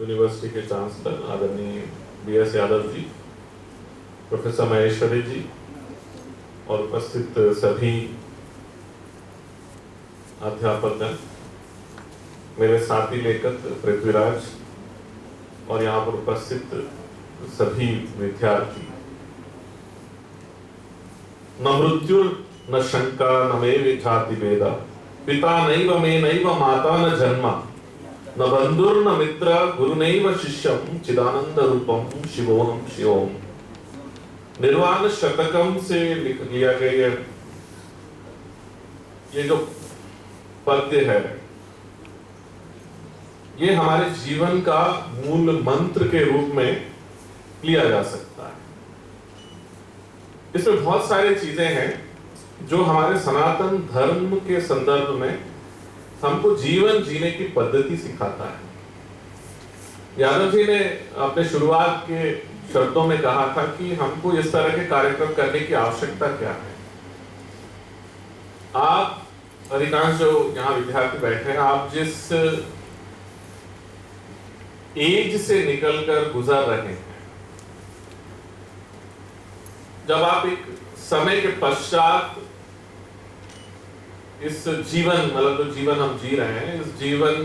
University के chancellor आदरणीय BS Yadav ji, professor Maheshwari जी और उपस्थित सभी अध्यापकगण, मेरे साथी लेखक पृथ्वीराज और यहाँ पर उपस्थित सभी विद्यार्थी। न मृत्युर न शंका न मे विख्याति वेदा, पिता नैव मे नैव माता न जन्मा, न बंधुर न मित्र गुरु नैव शिष्यम, चिदानंद रूपम शिवोम शिवोम। निर्वाण शतकम से लिख लिया गया ये जो पद्य है, ये हमारे जीवन का मूल मंत्र के रूप में लिया जा सकता है। इसमें बहुत सारी चीजें हैं जो हमारे सनातन धर्म के संदर्भ में हमको जीवन जीने की पद्धति सिखाता है। यादव जी ने अपने शुरुआत के शब्दों में कहा था कि हमको इस तरह के कार्यक्रम करने की आवश्यकता क्या है। आप अधिकांश जो यहाँ विद्यार्थी बैठे हैं, आप जिस एज से निकलकर गुजर रहे हैं, जब आप एक समय के पश्चात इस जीवन मतलब जो जीवन हम जी रहे हैं, इस जीवन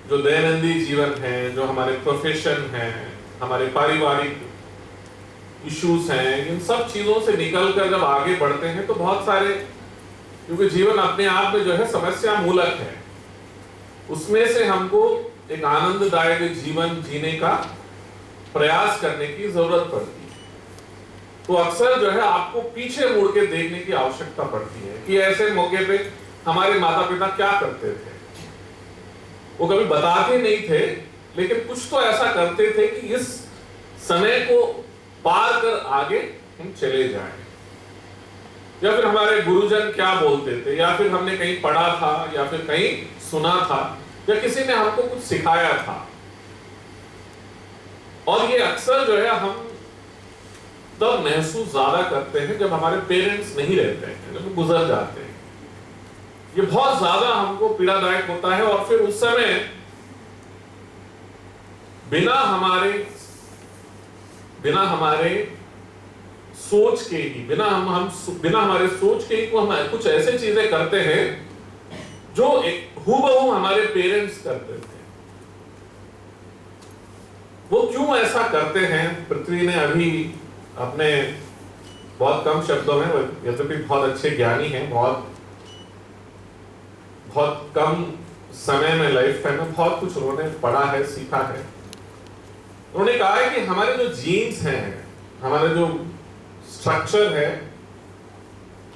जो दैनंदिन जीवन है, जो हमारे प्रोफेशन है, हमारे पारिवारिक इश्यूज हैं, इन सब चीजों से निकलकर जब आगे बढ़ते हैं तो बहुत सारे, क्योंकि जीवन अपने आप में जो है समस्या मूलक है, उसमें से हमको एक आनंददायक जीवन जीने का प्रयास करने की जरूरत पड़ती है। तो अक्सर जो है आपको पीछे मुड़ के देखने की आवश्यकता पड़ती है कि ऐसे मौके पे हमारे माता पिता क्या करते थे। वो कभी बताते नहीं थे, लेकिन कुछ तो ऐसा करते थे कि इस समय को पार कर आगे हम चले जाएं। या फिर हमारे गुरुजन क्या बोलते थे, या फिर हमने कहीं पढ़ा था, या फिर कहीं सुना था, या किसी ने हमको कुछ सिखाया था। और ये अक्सर जो है हम तब महसूस ज्यादा करते हैं जब हमारे पेरेंट्स नहीं रहते हैं, जब गुजर जाते हैं। ये बहुत ज्यादा हमको पीड़ादायक होता है। और फिर उस समय बिना हमारे सोच के ही, बिना हमारे सोच के ही को हम कुछ ऐसे चीजें करते हैं जो हूबहू हमारे पेरेंट्स करते थे। वो क्यों ऐसा करते हैं, पृथ्वी ने अभी अपने बहुत कम शब्दों में, यद्यपि बहुत अच्छे ज्ञानी हैं, बहुत कम समय में, लाइफ टाइम में बहुत कुछ उन्होंने पढ़ा है, सीखा है। उन्होंने कहा है कि हमारे जो जीन्स हैं, हमारे जो स्ट्रक्चर है,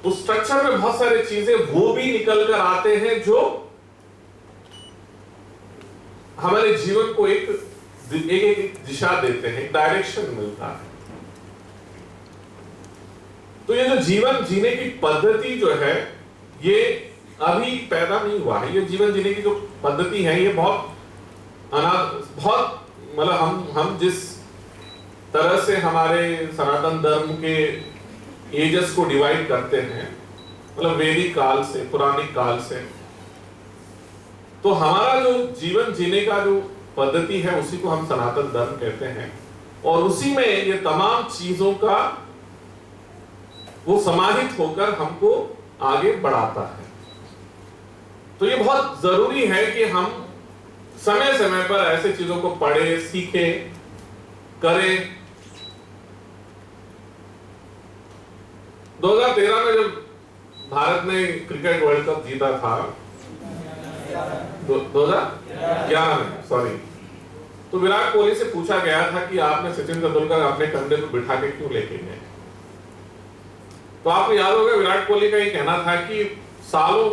उस स्ट्रक्चर में बहुत सारी चीजें वो भी निकल कर आते हैं जो हमारे जीवन को एक दिशा देते हैं, एक डायरेक्शन मिलता है। तो ये जो जीवन जीने की पद्धति जो है, ये अभी पैदा नहीं हुआ है। ये जीवन जीने की जो पद्धति है, ये बहुत मतलब हम जिस तरह से हमारे सनातन धर्म के एजेस को डिवाइड करते हैं, मतलब वैदिक काल से, पुरानिक काल से, तो हमारा जो जीवन जीने का जो पद्धति है, उसी को हम सनातन धर्म कहते हैं। और उसी में ये तमाम चीजों का वो समाहित होकर हमको आगे बढ़ाता है। तो ये बहुत जरूरी है कि हम समय समय पर ऐसे चीजों को पढ़े, सीखे, करें। 2013 में जब भारत ने क्रिकेट वर्ल्ड कप जीता था, 2011 में, सॉरी, तो विराट कोहली से पूछा गया था कि आपने सचिन तेंदुलकर अपने कंधे पर बिठा के क्यों लेके गए। तो आपको याद होगा विराट कोहली का ये कहना था कि सालों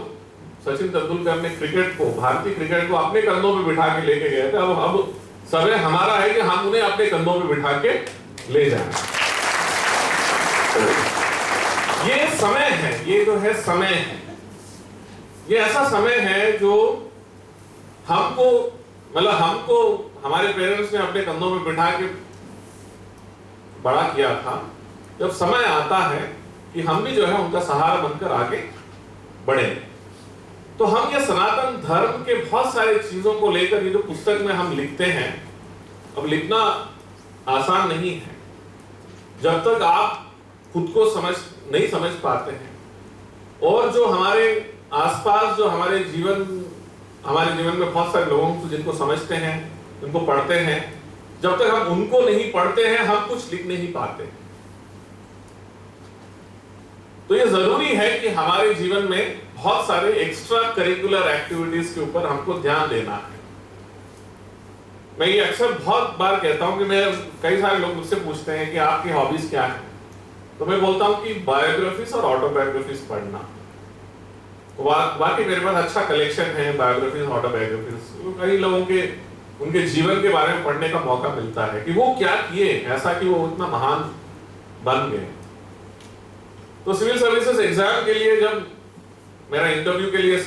सचिन तेंदुलकर ने क्रिकेट को, भारतीय क्रिकेट को अपने कंधों पे बिठा के लेके गए थे। अब समय हमारा है कि हम उन्हें अपने कंधों पे बिठा के ले जाएं। ये समय है, ये जो है समय है, ये ऐसा समय है जो हमको हमारे पेरेंट्स ने अपने कंधों पे बिठा के बड़ा किया था। जब समय आता है कि हम भी जो है उनका सहारा बनकर आगे बढ़े। तो हम ये सनातन धर्म के बहुत सारे चीजों को लेकर ये जो पुस्तक में हम लिखते हैं, अब लिखना आसान नहीं है जब तक आप खुद को नहीं समझ पाते हैं, और जो हमारे आसपास जो हमारे जीवन में बहुत सारे लोगों को जिनको समझते हैं, उनको पढ़ते हैं, जब तक हम उनको नहीं पढ़ते हैं हम कुछ लिख नहीं पाते। तो ये जरूरी है कि हमारे जीवन में बहुत सारे एक्स्ट्रा करिकुलर एक्टिविटीज के ऊपर हमको ध्यान देना है। मैं ये अक्सर बहुत बार कहता हूं कि कई सारे लोग मुझसे पूछते हैं कि आपकी हॉबीज क्या है, तो मैं बोलता हूं कि बायोग्राफीज और ऑटोबायोग्राफीज पढ़ना। बाकी मेरे पास अच्छा कलेक्शन है बायोग्राफीज, ऑटोबायोग्राफीज। कई लोगों के उनके जीवन के बारे में पढ़ने का मौका मिलता है कि वो क्या किए ऐसा कि वो इतना महान बन गए। तो सिविल सर्विसेज एग्जाम के लिए जब मेरा इंटरव्यू के लिए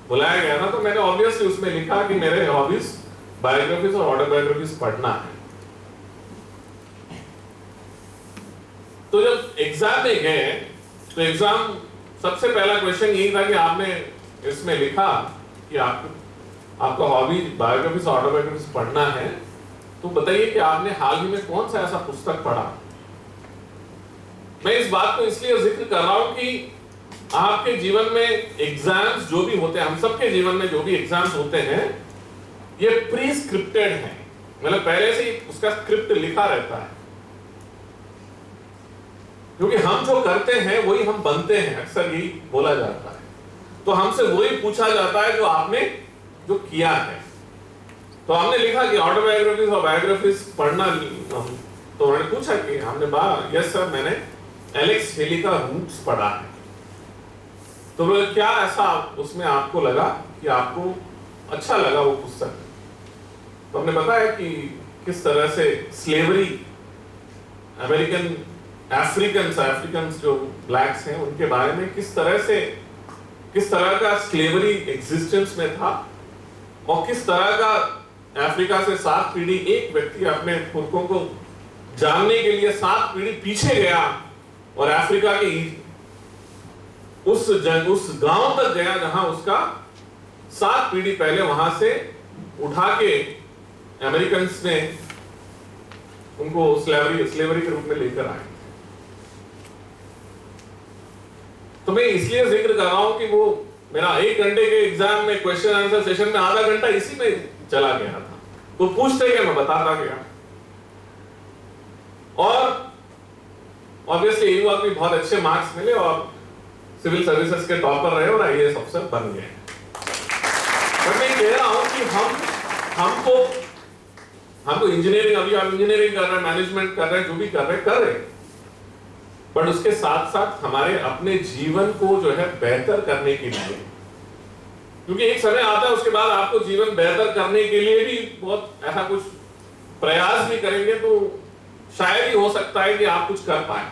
बुलाया गया ना, तो मैंने ऑब्वियसली उसमें लिखा कि मेरे हॉबीज बायोग्राफीज और ऑटोबायोग्राफीज पढ़ना है। तो जब एग्जाम में गए तो एग्जाम सबसे पहला क्वेश्चन यही था कि आपने इसमें लिखा कि आपका हॉबी बायोग्राफीज और ऑटोबायोग्राफीज पढ़ना है, तो बताइए कि आपने हाल ही में कौन सा ऐसा पुस्तक पढ़ा। मैं इस बात को इसलिए जिक्र कर रहा हूं कि आपके जीवन में एग्जाम्स जो भी होते हैं, हम सबके जीवन में जो भी एग्जाम्स होते हैं, ये प्री स्क्रिप्टेड है, मतलब पहले से ही उसका स्क्रिप्ट लिखा रहता है। क्योंकि हम जो करते हैं वही हम बनते हैं, अक्सर यही बोला जाता है। तो हमसे वही पूछा जाता है जो आपने जो किया है। तो हमने लिखा कि ऑटोबायोग्राफीज और बायोग्राफीज पढ़ना, तो उन्होंने पूछा कि हमने यस सर मैंने एलेक्स हेली का रूट्स पढ़ा है। तो बोले क्या ऐसा उसमें आपको लगा कि आपको अच्छा लगा वो पुस्तक। तो हमने बताया कि किस तरह से स्लेवरी, अफ्रीकन जो ब्लैक्स हैं उनके बारे में किस तरह का स्लेवरी एग्जिस्टेंस में था, और किस तरह का अफ्रीका से 7 पीढ़ी एक व्यक्ति अपने पुरखों को जानने के लिए 7 पीढ़ी पीछे गया और अफ्रीका के उस गांव तक गया जहां उसका 7 पीढ़ी पहले वहां से उठा के अमेरिकन ने उनको स्लेवरी के रूप में लेकर आए। तो मैं इसलिए जिक्र कर रहा हूं कि वो मेरा 1 घंटे के एग्जाम में क्वेश्चन आंसर सेशन में आधा घंटा इसी में चला गया था। तो पूछते गए, मैं बताता गया, और ऑब्वियसली ये हुआ कि बहुत अच्छे मार्क्स मिले और सिविल सर्विसेज के टॉपर रहे और आईएएस अफसर बन गए। पर मैं कह रहा हूं कि हमको इंजीनियरिंग, अभी आप इंजीनियरिंग कर रहे हैं, मैनेजमेंट कर रहे हैं, जो भी कर रहे हैं, बट उसके साथ साथ हमारे अपने जीवन को जो है बेहतर करने के लिए, क्योंकि एक समय आता है उसके बाद आपको जीवन बेहतर करने के लिए भी बहुत ऐसा कुछ प्रयास भी करेंगे तो शायद ही हो सकता है कि आप कुछ कर पाए।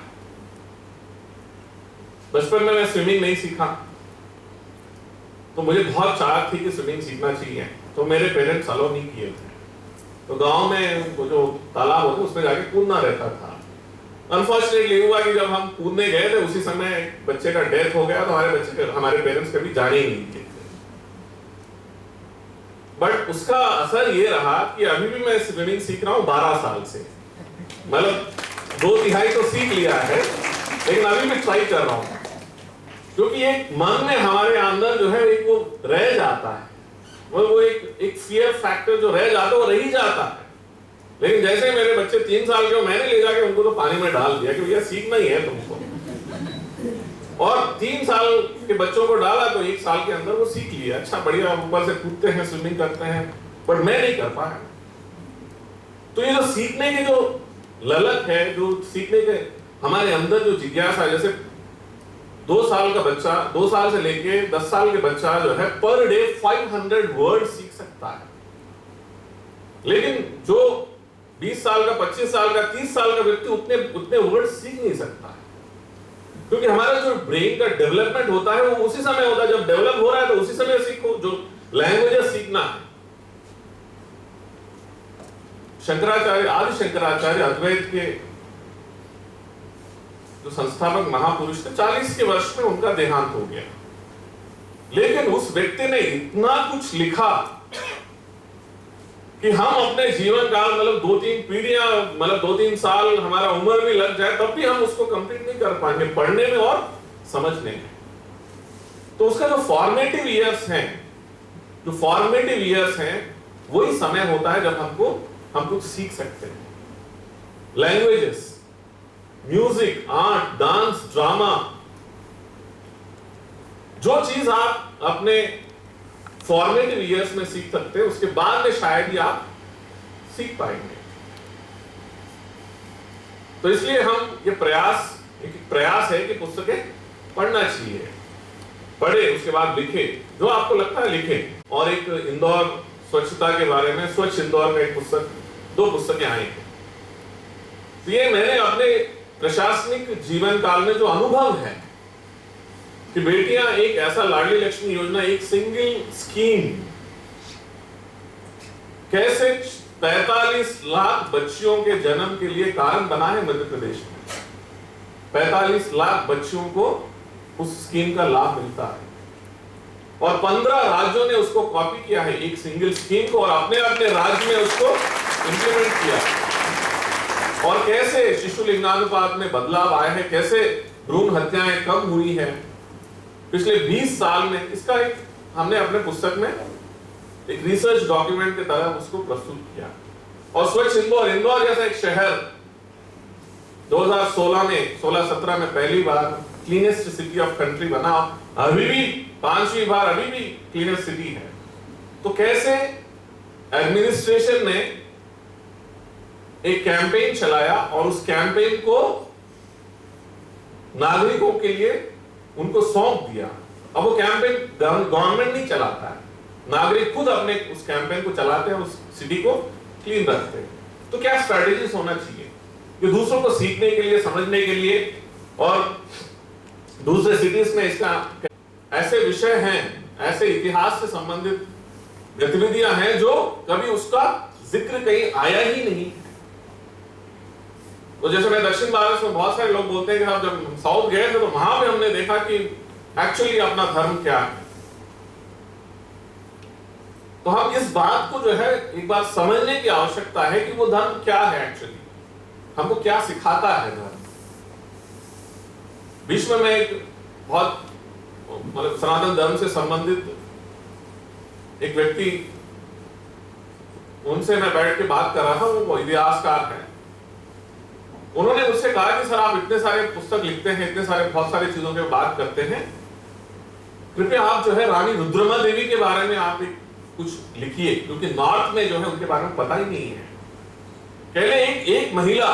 बचपन में मैं स्विमिंग नहीं सीखा, तो मुझे बहुत चाह थी कि स्विमिंग सीखना चाहिए, तो मेरे पेरेंट्स अलाउ नहीं किए थे। तो गांव में वो जो तालाब होता उसमें जाके कूदना रहता था। अनफॉर्चुनेटली हुआ कि जब हम कूदने गए थे उसी समय बच्चे का डेथ हो गया, तो हमारे पेरेंट्स कभी जाने ही नहीं दिए थे। बट उसका असर ये रहा कि अभी भी मैं स्विमिंग सीख रहा हूँ 12 साल से, मतलब 2/3 तो सीख लिया है, लेकिन अभी भी ट्राई कर रहा हूँ, क्योंकि एक मन में हमारे अंदर जो है एक वो रह जाता है, वो एक फियर फैक्टर जो रह जाता है वो रह ही जाता है। लेकिन जैसे मेरे बच्चे 3 साल के, मैंने ले जाके उनको तो पानी में डाल दिया कि भैया सीखना ही है तुमको, और 3 साल के बच्चों को डाला तो 1 साल के अंदर वो सीख लिया, अच्छा बढ़िया ऊपर से कूदते हैं, स्विमिंग करते हैं, पर मैं नहीं कर पाया। तो ये जो सीखने की जो ललक है, जो सीखने के हमारे अंदर जो जिज्ञासा, जैसे 2 साल का बच्चा, 2 साल से लेके 10 साल के बच्चा जो है पर डे 500 वर्ड सीख सकता है, लेकिन जो 20 साल का, 25 साल का, 30 साल का व्यक्ति उतने वर्ड सीख नहीं सकता है, क्योंकि हमारा जो ब्रेन का डेवलपमेंट होता है वो उसी समय होता है, जब डेवलप हो रहा है तो उसी समय सीखो। जो लैंग्वेजेस सीखना है, आदि शंकराचार्य अद्वैत के जो संस्थापक महापुरुष थे, 40 के वर्ष में उनका देहांत हो गया, लेकिन उस व्यक्ति ने इतना कुछ लिखा कि हम अपने जीवन काल मतलब 2-3 पीढ़ियां मतलब 2-3 साल हमारा उम्र भी लग जाए तब भी हम उसको कंप्लीट नहीं कर पाएंगे पढ़ने में और समझने में। तो उसका जो फॉर्मेटिव ईयर्स हैं वही समय होता है जब हम कुछ सीख सकते हैं। Languages, music, art, dance, drama, जो चीज आप अपने फॉर्मेटिव ईयर्स में सीख सकते हैं उसके बाद में शायद ही आप सीख पाएंगे। तो इसलिए हम ये प्रयास है कि पुस्तकें पढ़ना चाहिए, पढ़े उसके बाद लिखे, जो आपको लगता है लिखे। और एक इंदौर स्वच्छता के बारे में, स्वच्छ इंदौर में एक पुस्तक, 2 पुस्तकें आई हैं। तो ये मैंने अपने प्रशासनिक जीवन काल में जो अनुभव है कि बेटियां एक ऐसा लाडली लक्ष्मी योजना, एक सिंगल स्कीम कैसे 45 लाख बच्चियों के जन्म के लिए कारण बना है मध्य प्रदेश में। 45 लाख बच्चियों को उस स्कीम का लाभ मिलता है और 15 राज्यों ने उसको कॉपी किया है, एक सिंगल स्कीम को, और अपने अपने राज्य में उसको इंप्लीमेंट किया। और कैसे शिशु लिंगानुपात में बदलाव आया है, कैसे भ्रूण हत्याएं कम हुई है पिछले 20 साल में। इसका एक हमने अपने पुस्तक में एक रिसर्च डॉक्यूमेंट की तरह उसको प्रस्तुत किया। और स्वच्छ इंदौर जैसा एक शहर 2016-17 में पहली बार क्लीनेस्ट सिटी ऑफ कंट्री बना, अभी भी 5वीं बार अभी भी क्लीनेस्ट सिटी है। तो कैसे एडमिनिस्ट्रेशन ने एक कैंपेन चलाया और उस कैंपेन को नागरिकों के लिए उनको सौंप दिया। अब वो कैंपेन गवर्नमेंट नहीं चलाता है, नागरिक खुद अपने उस कैंपेन को चलाते हैं, उस सिटी को क्लीन रखते हैं। तो क्या स्ट्रैटेजीज होना चाहिए कि दूसरों को सीखने के लिए, समझने के लिए, और दूसरे सिटीज में इसका ऐसे विषय हैं, ऐसे इतिहास से संबंधित गतिविधियां हैं जो कभी उसका जिक्र कहीं आया ही नहीं। तो जैसे मैं दक्षिण भारत में बहुत सारे लोग बोलते हैं कि जब हम साउथ गए थे तो वहां पे हमने देखा कि एक्चुअली अपना धर्म क्या है। तो हम इस बात को जो है एक बार समझने की आवश्यकता है कि वो धर्म क्या है, एक्चुअली हमको क्या सिखाता है धर्म। बीच में मैं एक बहुत मतलब सनातन धर्म से संबंधित एक व्यक्ति, उनसे मैं बैठ के बात कर रहा था, वो इतिहासकार है। उन्होंने मुझसे कहा कि सर आप इतने सारे पुस्तक लिखते हैं, इतने सारे बहुत सारी चीजों के बात करते हैं, कृपया आप जो है रानी रुद्रमा देवी के बारे में आप कुछ लिखिए, क्योंकि नॉर्थ में जो है उनके बारे में पता ही नहीं है। पहले एक महिला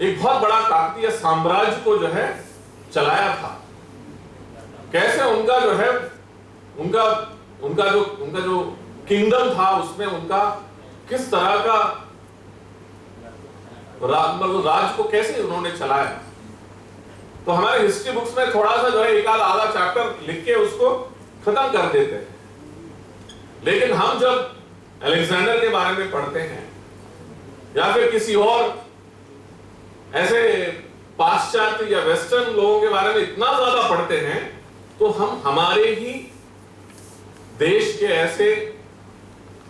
एक बहुत बड़ा काकतीय साम्राज्य को जो है चलाया था, कैसे उनका जो है उनका जो किंगडम था उसमें उनका किस तरह का राज्य को कैसे उन्होंने चलाया। तो हमारे हिस्ट्री बुक्स में थोड़ा सा जो है एक आधा चैप्टर लिख के उसको खत्म कर देते हैं, लेकिन हम जब अलेक्जेंडर के बारे में पढ़ते हैं या फिर किसी और ऐसे पाश्चात्य या वेस्टर्न लोगों के बारे में इतना ज्यादा पढ़ते हैं, तो हम हमारे ही देश के ऐसे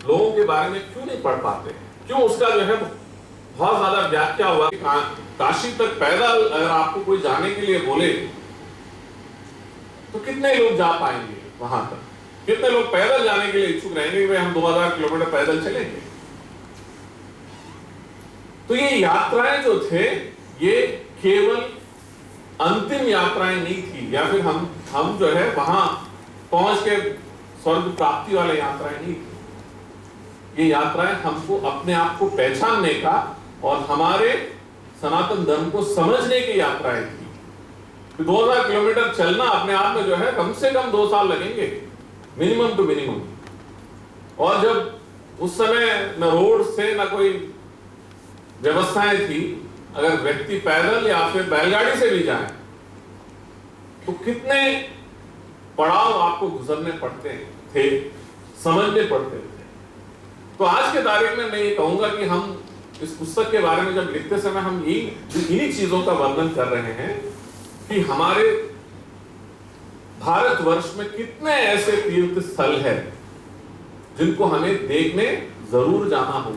लोगों के बारे में क्यों नहीं पढ़ पाते? क्यों उसका जो है बहुत ज्यादा व्याख्या हुआ। काशी तक पैदल अगर आपको कोई जाने के लिए बोले तो कितने लोग जा पाएंगे वहां तक? कितने लोग पैदल जाने के लिए इच्छुक रहेंगे कि हम 2000 किलोमीटर पैदल चलेंगे? तो ये यात्राएं जो थे ये केवल अंतिम यात्राएं नहीं थी, या फिर हम जो है वहां पहुंच के स्वर्ग प्राप्ति वाले यात्राएं नहीं थी। ये यात्राएं हमको अपने आप को पहचानने का और हमारे सनातन धर्म को समझने की यात्राएं थी। 2000 किलोमीटर चलना अपने आप में जो है कम से कम 2 साल लगेंगे, मिनिमम टू मिनिमम। और जब उस समय न रोड से न कोई व्यवस्थाएं थी, अगर व्यक्ति पैदल या फिर बैलगाड़ी से भी जाए तो कितने पड़ाव आपको गुजरने पड़ते थे, समझने पड़ते थे। तो आज के तारीख में मैं ये कहूंगा कि हम इस पुस्तक के बारे में जब लिखते समय हम इन्हीं चीजों का वर्णन कर रहे हैं कि हमारे भारतवर्ष में कितने ऐसे तीर्थ स्थल हैं जिनको हमें देखने जरूर जाना होगा।